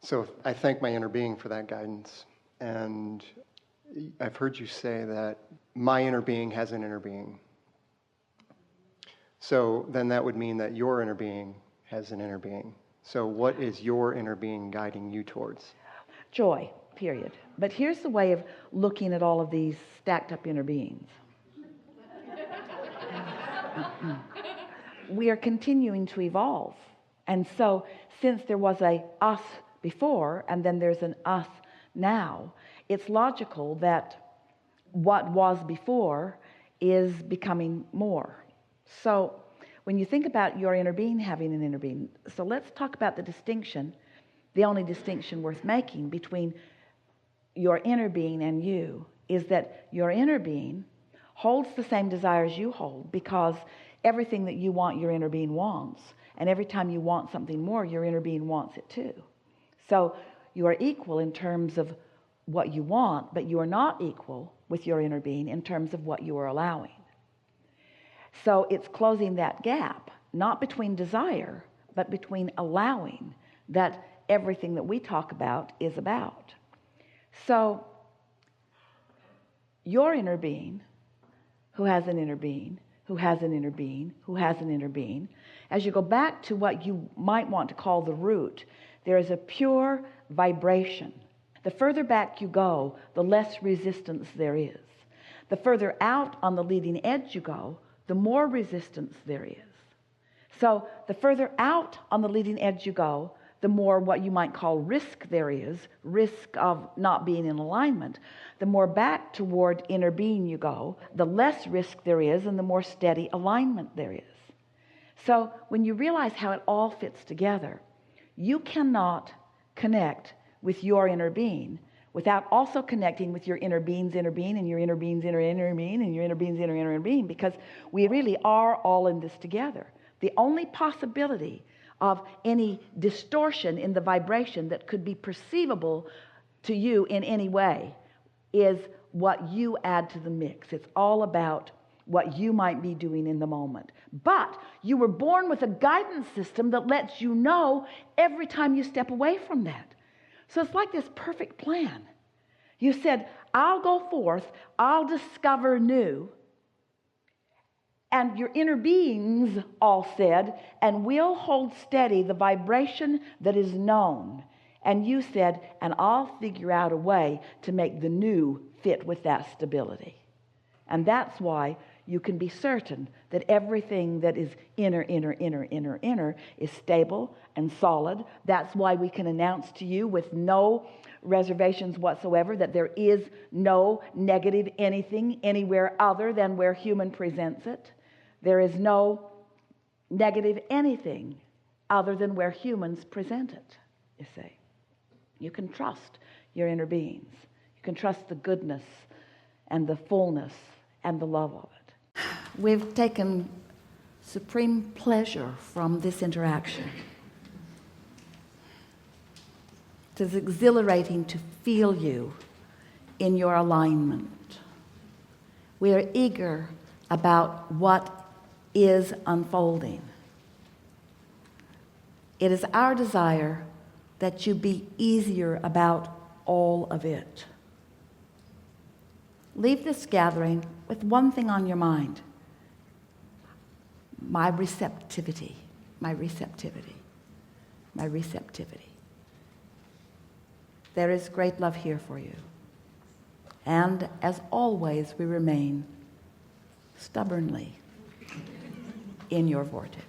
So I thank my inner being for that guidance. And I've heard you say that my inner being has an inner being. So then that would mean that your inner being has an inner being. So what is your inner being guiding you towards? Joy, period. But here's the way of looking at all of these stacked up inner beings. We are continuing to evolve. And so since there was a us before and then there's an us now, it's logical that what was before is becoming more. So when you think about your inner being having an inner being, so let's talk about the distinction, the only distinction worth making between your inner being and you is that your inner being holds the same desires you hold, because everything that you want, your inner being wants. And every time you want something more, your inner being wants it too. So you are equal in terms of what you want, but you are not equal with your inner being in terms of what you are allowing. So it's closing that gap, not between desire, but between allowing, that everything that we talk about is about. So your inner being, who has an inner being, who has an inner being, who has an inner being, as you go back to what you might want to call the root, there is a pure vibration. The further back you go, the less resistance there is. The further out on the leading edge you go, the more resistance there is. So the further out on the leading edge you go, the more what you might call risk there is, risk of not being in alignment. The more back toward inner being you go, the less risk there is and the more steady alignment there is. So when you realize how it all fits together, you cannot connect with your inner being without also connecting with your inner being's inner being and your inner being's inner being and your inner being's inner being, because we really are all in this together. The only possibility of any distortion in the vibration that could be perceivable to you in any way is what you add to the mix. It's all about what you might be doing in the moment. But you were born with a guidance system that lets you know every time you step away from that. So it's like this perfect plan. You said, I'll go forth, I'll discover new. And your inner beings all said, and we'll hold steady the vibration that is known. And you said, and I'll figure out a way to make the new fit with that stability. And that's why you can be certain that everything that is inner is stable and solid. That's why we can announce to you with no reservations whatsoever that there is no negative anything anywhere other than where human presents it. There is no negative anything other than where humans present it, you see. You can trust your inner beings. You can trust the goodness and the fullness and the love of it. We've taken supreme pleasure from this interaction. It is exhilarating to feel you in your alignment. We are eager about what is unfolding. It is our desire that you be easier about all of it. Leave this gathering with one thing on your mind: my receptivity, my receptivity, my receptivity. There is great love here for you. And as always, we remain stubbornly in your vortex.